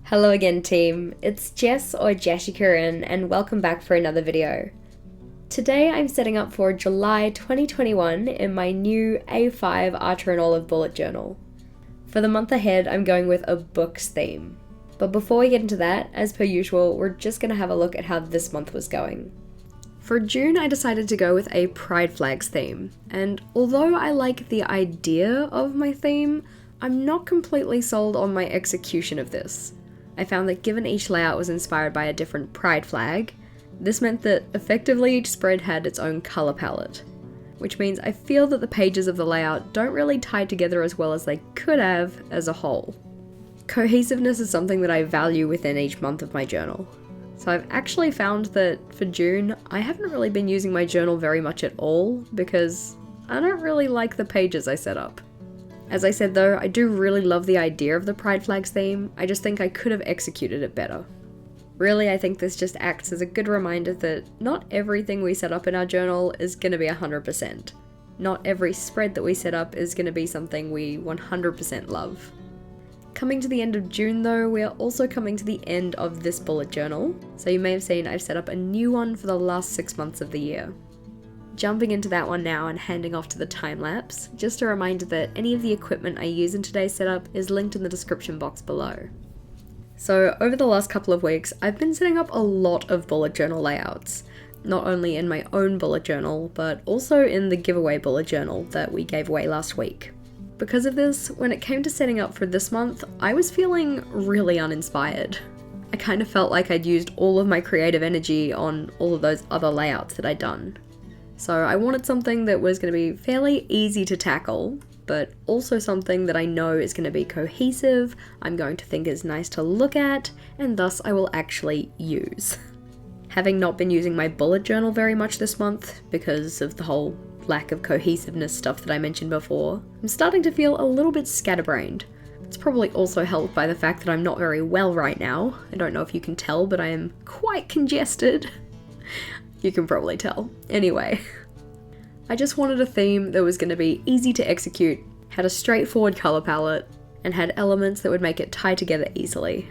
Hello again team, it's Jess or JashiiCorrin and welcome back for another video. Today I'm setting up for July 2021 in my new A5 Archer and Olive bullet journal. For the month ahead I'm going with a books theme. But before we get into that, as per usual, we're just going to have a look at how this month was going. For June I decided to go with a Pride Flags theme, and although I like the idea of my theme, I'm not completely sold on my execution of this. I found that given each layout was inspired by a different pride flag, this meant that effectively each spread had its own colour palette, which means I feel that the pages of the layout don't really tie together as well as they could have as a whole. Cohesiveness is something that I value within each month of my journal. So I've actually found that for June, I haven't really been using my journal very much at all because I don't really like the pages I set up. As I said though, I do really love the idea of the Pride Flags theme, I just think I could have executed it better. Really, I think this just acts as a good reminder that not everything we set up in our journal is going to be 100%. Not every spread that we set up is going to be something we 100% love. Coming to the end of June though, we are also coming to the end of this bullet journal, so you may have seen I've set up a new one for the last 6 months of the year. Jumping into that one now and handing off to the time-lapse, just a reminder that any of the equipment I use in today's setup is linked in the description box below. So over the last couple of weeks, I've been setting up a lot of bullet journal layouts, not only in my own bullet journal, but also in the giveaway bullet journal that we gave away last week. Because of this, when it came to setting up for this month, I was feeling really uninspired. I kind of felt like I'd used all of my creative energy on all of those other layouts that I'd done. So I wanted something that was going to be fairly easy to tackle, but also something that I know is going to be cohesive, I'm going to think is nice to look at, and thus I will actually use. Having not been using my bullet journal very much this month, because of the whole lack of cohesiveness stuff that I mentioned before, I'm starting to feel a little bit scatterbrained. It's probably also helped by the fact that I'm not very well right now. I don't know if you can tell, but I am quite congested. You can probably tell. Anyway, I just wanted a theme that was going to be easy to execute, had a straightforward colour palette, and had elements that would make it tie together easily.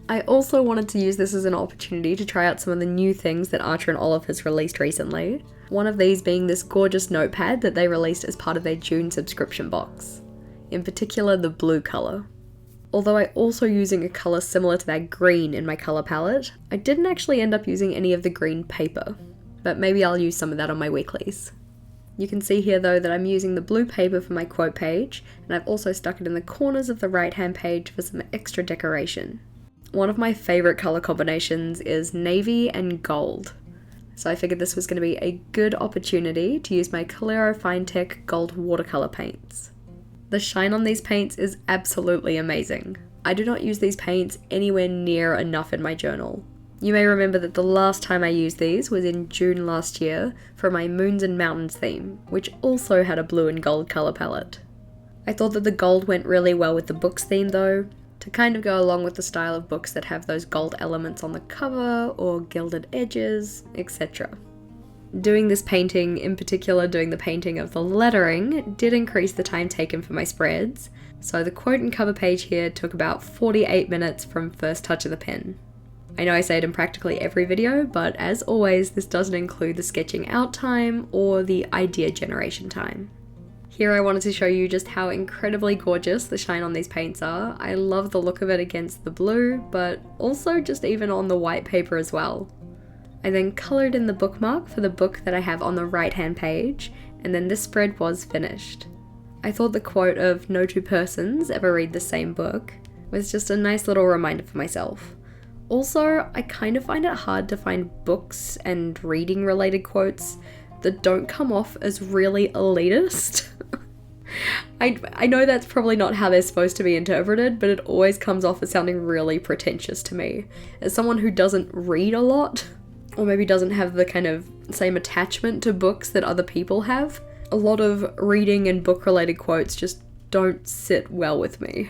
I also wanted to use this as an opportunity to try out some of the new things that Archer and Olive has released recently, one of these being this gorgeous notepad that they released as part of their June subscription box, in particular the blue colour. Although I also using a colour similar to that green in my colour palette, I didn't actually end up using any of the green paper, but maybe I'll use some of that on my weeklies. You can see here though that I'm using the blue paper for my quote page, and I've also stuck it in the corners of the right hand page for some extra decoration. One of my favourite colour combinations is navy and gold, so I figured this was going to be a good opportunity to use my Colero Finetech gold watercolour paints. The shine on these paints is absolutely amazing. I do not use these paints anywhere near enough in my journal. You may remember that the last time I used these was in June last year for my Moons and Mountains theme, which also had a blue and gold colour palette. I thought that the gold went really well with the books theme though, to kind of go along with the style of books that have those gold elements on the cover or gilded edges, etc. Doing this painting, in particular doing the painting of the lettering, did increase the time taken for my spreads, so the quote and cover page here took about 48 minutes from first touch of the pen. I know I say it in practically every video, but as always, this doesn't include the sketching out time or the idea generation time. Here I wanted to show you just how incredibly gorgeous the shine on these paints are. I love the look of it against the blue, but also just even on the white paper as well. I then coloured in the bookmark for the book that I have on the right hand page, and then this spread was finished. I thought the quote of "No two persons ever read the same book" was just a nice little reminder for myself. Also, I kind of find it hard to find books and reading related quotes that don't come off as really elitist. I know that's probably not how they're supposed to be interpreted, but it always comes off as sounding really pretentious to me. As someone who doesn't read a lot, or maybe doesn't have the kind of same attachment to books that other people have, a lot of reading and book related quotes just don't sit well with me.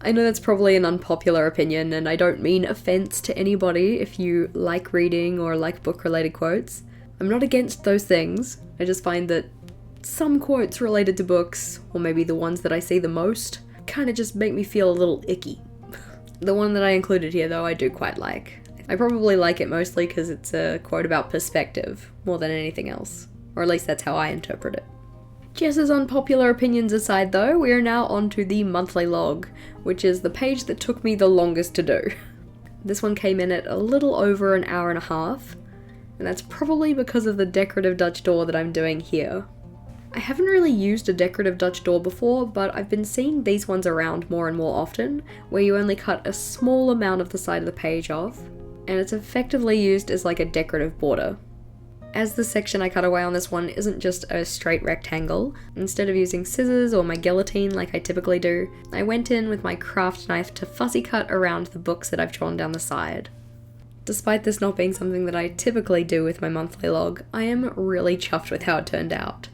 I know that's probably an unpopular opinion, and I don't mean offense to anybody if you like reading or like book-related quotes. I'm not against those things, I just find that some quotes related to books, or maybe the ones that I see the most, kind of just make me feel a little icky. The one that I included here though I do quite like. I probably like it mostly because it's a quote about perspective more than anything else, or at least that's how I interpret it. Jess's unpopular opinions aside though, we are now on to the monthly log, which is the page that took me the longest to do. This one came in at a little over an hour and a half, and that's probably because of the decorative Dutch door that I'm doing here. I haven't really used a decorative Dutch door before, but I've been seeing these ones around more and more often, where you only cut a small amount of the side of the page off, and it's effectively used as like a decorative border. As the section I cut away on this one isn't just a straight rectangle, instead of using scissors or my guillotine like I typically do, I went in with my craft knife to fussy cut around the books that I've drawn down the side. Despite this not being something that I typically do with my monthly log, I am really chuffed with how it turned out.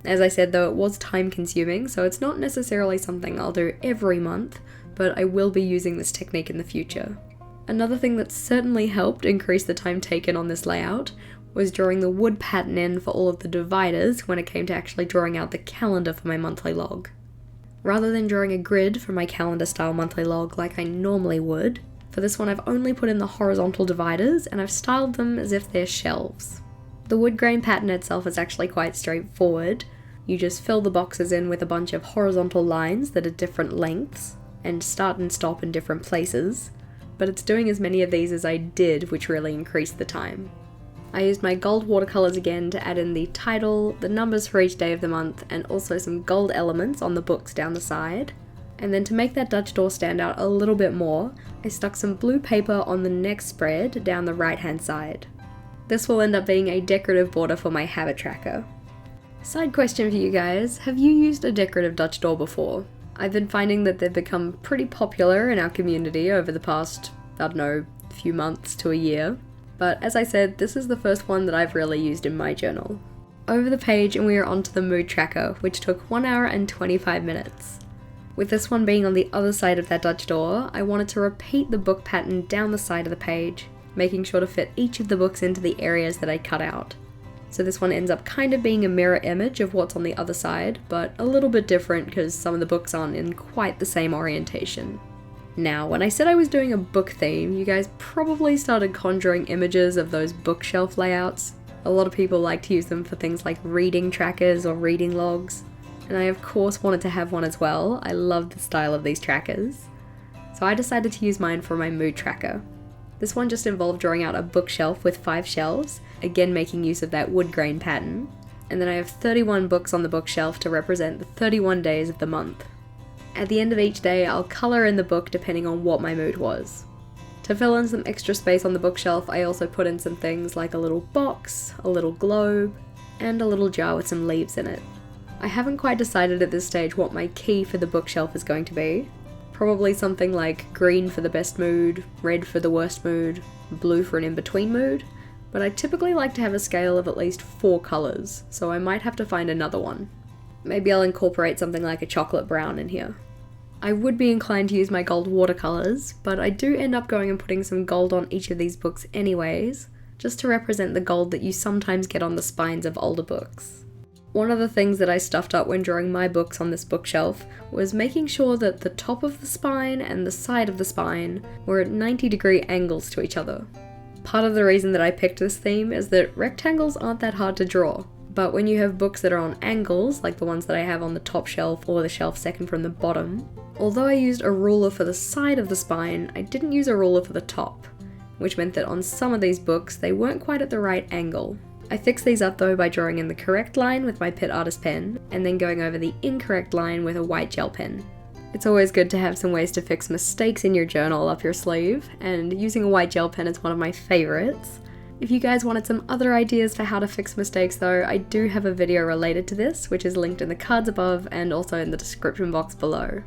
As I said though, it was time consuming, so it's not necessarily something I'll do every month, but I will be using this technique in the future. Another thing that certainly helped increase the time taken on this layout was drawing the wood pattern in for all of the dividers when it came to actually drawing out the calendar for my monthly log. Rather than drawing a grid for my calendar style monthly log like I normally would, for this one I've only put in the horizontal dividers and I've styled them as if they're shelves. The wood grain pattern itself is actually quite straightforward. You just fill the boxes in with a bunch of horizontal lines that are different lengths and start and stop in different places, but it's doing as many of these as I did, which really increased the time. I used my gold watercolors again to add in the title, the numbers for each day of the month, and also some gold elements on the books down the side. And then to make that Dutch door stand out a little bit more, I stuck some blue paper on the next spread down the right hand side. This will end up being a decorative border for my habit tracker. Side question for you guys, have you used a decorative Dutch door before? I've been finding that they've become pretty popular in our community over the past, few months to a year. But as I said, this is the first one that I've really used in my journal. Over the page and we are onto the mood tracker, which took 1 hour and 25 minutes. With this one being on the other side of that Dutch door, I wanted to repeat the book pattern down the side of the page, making sure to fit each of the books into the areas that I cut out. So this one ends up kind of being a mirror image of what's on the other side, but a little bit different because some of the books aren't in quite the same orientation. Now, when I said I was doing a book theme, you guys probably started conjuring images of those bookshelf layouts. A lot of people like to use them for things like reading trackers or reading logs, and I of course wanted to have one as well. I love the style of these trackers. So I decided to use mine for my mood tracker. This one just involved drawing out a bookshelf with 5 shelves, again making use of that wood grain pattern, and then I have 31 books on the bookshelf to represent the 31 days of the month. At the end of each day, I'll colour in the book depending on what my mood was. To fill in some extra space on the bookshelf, I also put in some things like a little box, a little globe, and a little jar with some leaves in it. I haven't quite decided at this stage what my key for the bookshelf is going to be. Probably something like green for the best mood, red for the worst mood, blue for an in-between mood, but I typically like to have a scale of at least 4 colours, so I might have to find another one. Maybe I'll incorporate something like a chocolate brown in here. I would be inclined to use my gold watercolours, but I do end up going and putting some gold on each of these books anyways, just to represent the gold that you sometimes get on the spines of older books. One of the things that I stuffed up when drawing my books on this bookshelf was making sure that the top of the spine and the side of the spine were at 90-degree angles to each other. Part of the reason that I picked this theme is that rectangles aren't that hard to draw, but when you have books that are on angles, like the ones that I have on the top shelf or the shelf second from the bottom, although I used a ruler for the side of the spine, I didn't use a ruler for the top, which meant that on some of these books they weren't quite at the right angle. I fixed these up though by drawing in the correct line with my Pitt Artist pen, and then going over the incorrect line with a white gel pen. It's always good to have some ways to fix mistakes in your journal up your sleeve, and using a white gel pen is one of my favourites. If you guys wanted some other ideas for how to fix mistakes though, I do have a video related to this, which is linked in the cards above and also in the description box below.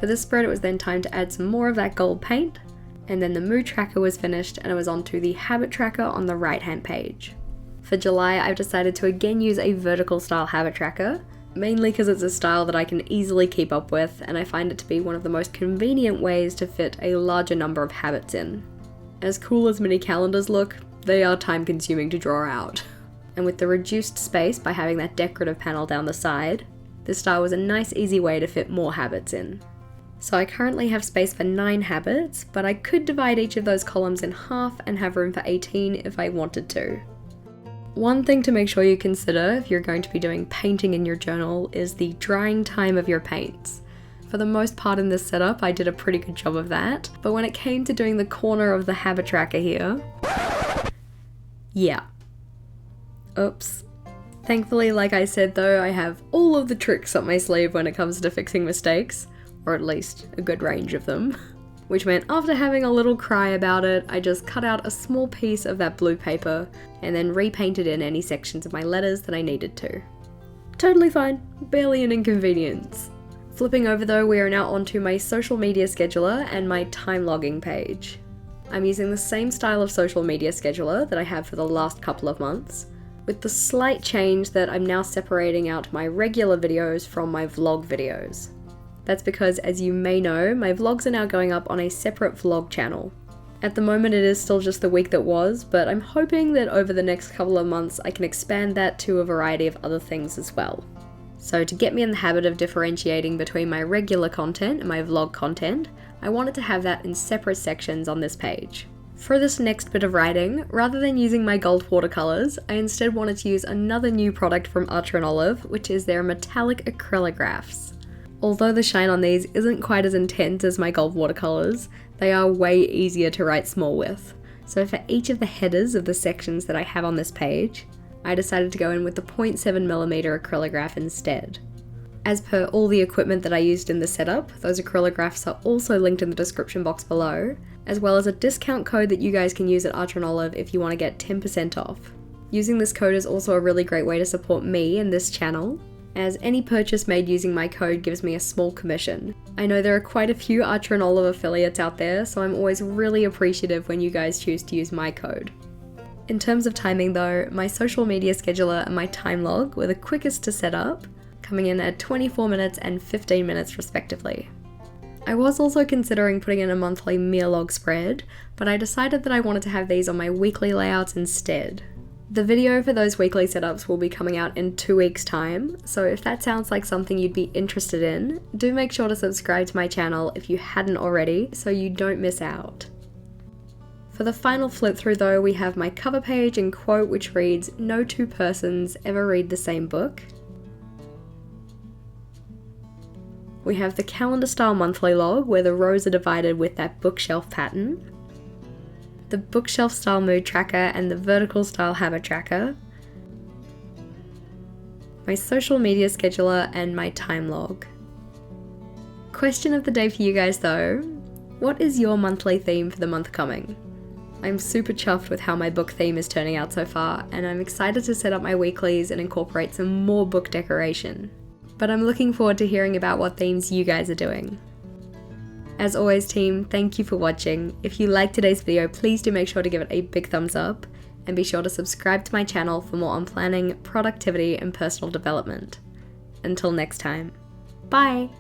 For this spread it was then time to add some more of that gold paint, and then the mood tracker was finished and it was on to the habit tracker on the right hand page. For July, I've decided to again use a vertical style habit tracker, mainly because it's a style that I can easily keep up with and I find it to be one of the most convenient ways to fit a larger number of habits in. As cool as mini calendars look, they are time consuming to draw out. And with the reduced space by having that decorative panel down the side, this style was a nice easy way to fit more habits in. So I currently have space for 9 habits, but I could divide each of those columns in half and have room for 18 if I wanted to. One thing to make sure you consider if you're going to be doing painting in your journal is the drying time of your paints. For the most part in this setup, I did a pretty good job of that, but when it came to doing the corner of the habit tracker here, yeah. Oops. Thankfully, like I said though, I have all of the tricks up my sleeve when it comes to fixing mistakes, or at least a good range of them. Which meant after having a little cry about it, I just cut out a small piece of that blue paper and then repainted in any sections of my letters that I needed to. Totally fine, barely an inconvenience. Flipping over though, we are now onto my social media scheduler and my time logging page. I'm using the same style of social media scheduler that I have for the last couple of months, with the slight change that I'm now separating out my regular videos from my vlog videos. That's because, as you may know, my vlogs are now going up on a separate vlog channel. At the moment it is still just the week that was, but I'm hoping that over the next couple of months I can expand that to a variety of other things as well. So to get me in the habit of differentiating between my regular content and my vlog content, I wanted to have that in separate sections on this page. For this next bit of writing, rather than using my gold watercolours, I instead wanted to use another new product from Archer & Olive, which is their metallic acrylographs. Although the shine on these isn't quite as intense as my gold watercolours, they are way easier to write small with. So for each of the headers of the sections that I have on this page, I decided to go in with the 0.7mm acrylograph instead. As per all the equipment that I used in the setup, those acrylographs are also linked in the description box below, as well as a discount code that you guys can use at Archer & Olive if you want to get 10% off. Using this code is also a really great way to support me and this channel, as any purchase made using my code gives me a small commission. I know there are quite a few Archer & Olive affiliates out there, so I'm always really appreciative when you guys choose to use my code. In terms of timing though, my social media scheduler and my time log were the quickest to set up, coming in at 24 minutes and 15 minutes respectively. I was also considering putting in a monthly meal log spread, but I decided that I wanted to have these on my weekly layouts instead. The video for those weekly setups will be coming out in 2 weeks' time, so if that sounds like something you'd be interested in, do make sure to subscribe to my channel if you hadn't already, so you don't miss out. For the final flip through though, we have my cover page and quote which reads, "No two persons ever read the same book." We have the calendar style monthly log where the rows are divided with that bookshelf pattern, the bookshelf style mood tracker and the vertical style habit tracker, my social media scheduler and my time log. Question of the day for you guys though, what is your monthly theme for the month coming? I'm super chuffed with how my book theme is turning out so far, and I'm excited to set up my weeklies and incorporate some more book decoration. But I'm looking forward to hearing about what themes you guys are doing. As always team, thank you for watching. If you liked today's video, please do make sure to give it a big thumbs up, and be sure to subscribe to my channel for more on planning, productivity and personal development. Until next time, bye!